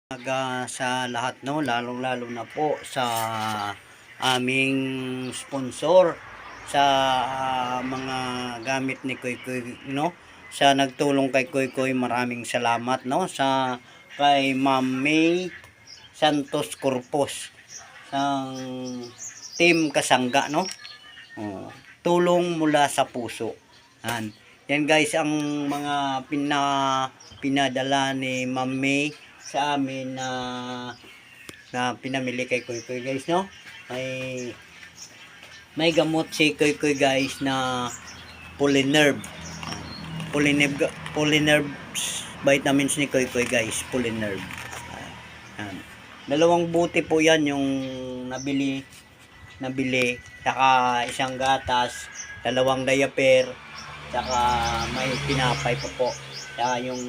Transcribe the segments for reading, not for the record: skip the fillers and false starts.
Sa lahat, no, lalong-lalo na po sa aming sponsor sa mga gamit ni Kuy Kuy, no, sa nagtulong kay Kuy Kuy, maraming salamat, no, sa kay Ma'am May Santos Corpus ng Team Kasangga, no. Tulong mula sa puso. Yan guys ang mga pinadala ni Ma'am May sa amin na pinamili kay Kuy Kuy guys, no. May gamot si Kuy Kuy guys na Polynerve vitamins ni Kuy Kuy guys, Polynerve. Dalawang buti po yan yung nabili, saka isang gatas, dalawang diaper, saka may pinapay pa po, saka yung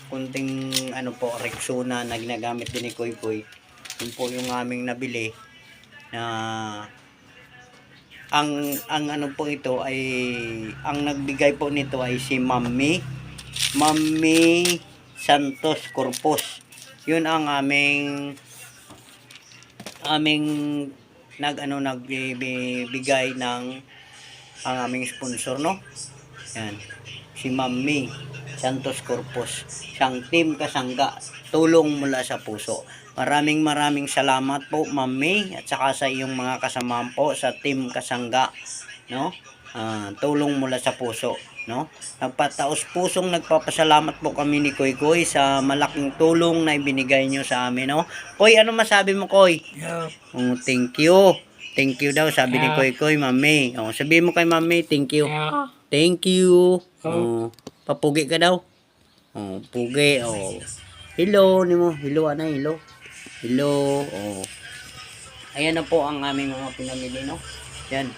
kunting ano po, Rexona na ginagamit din ni Kuy Kuy. Yun po yung aming nabili na ang ano po ito ay ang nagbigay po nito ay si Ma'am May Santos Corpus. Yun ang aming nagbibigay ng ang aming sponsor, no. Yan, si Ma'am May Santos Corpus, siyang Team Kasangga, tulong mula sa puso. Maraming salamat po Ma'am May at saka sa iyong mga kasamahan po sa Team Kasangga, no. Tulong mula sa puso, no. Nagpataos-pusong nagpapasalamat po kami ni Kuy Kuy sa malaking tulong na ibinigay nyo sa amin, no. Kuy, ano masabi mo, Kuy? Yeah. Thank you. Thank you daw, sabi ni Kuy Kuy, Ma'am May. Sabihin mo kay Ma'am May, thank you. Yeah. Thank you. Papugi ka daw. Pugi. Hello nimo. Hello ana, hello. Hello. Ayan na po ang aming mga pinamili, no. Yan.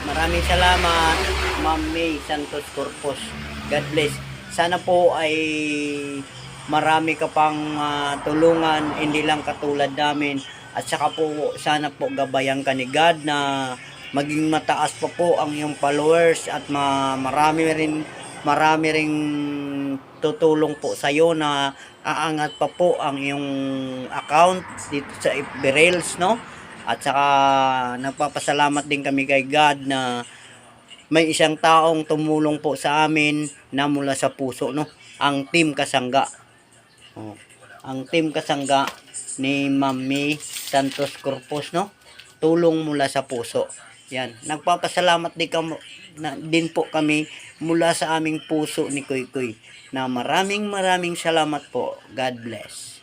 Maraming salamat Ma'am May Santos Corpus. God bless. Sana po ay marami ka pang tulungan, hindi lang katulad namin. At saka po sana po gabayan ka ni God na maging mataas pa po ang iyong followers at marami ring tutulong po sa iyo na aangat pa po ang iyong account dito sa FB Reels, no. At saka nagpapasalamat din kami kay God na may isang taong tumulong po sa amin na mula sa puso, no. Ang Team Kasangga. Ang Team Kasangga ni Ma'am May Santos Corpus, no. Tulong mula sa puso. Yan, nagpapasalamat din po kami mula sa aming puso ni Kuy Kuy na maraming salamat po. God bless.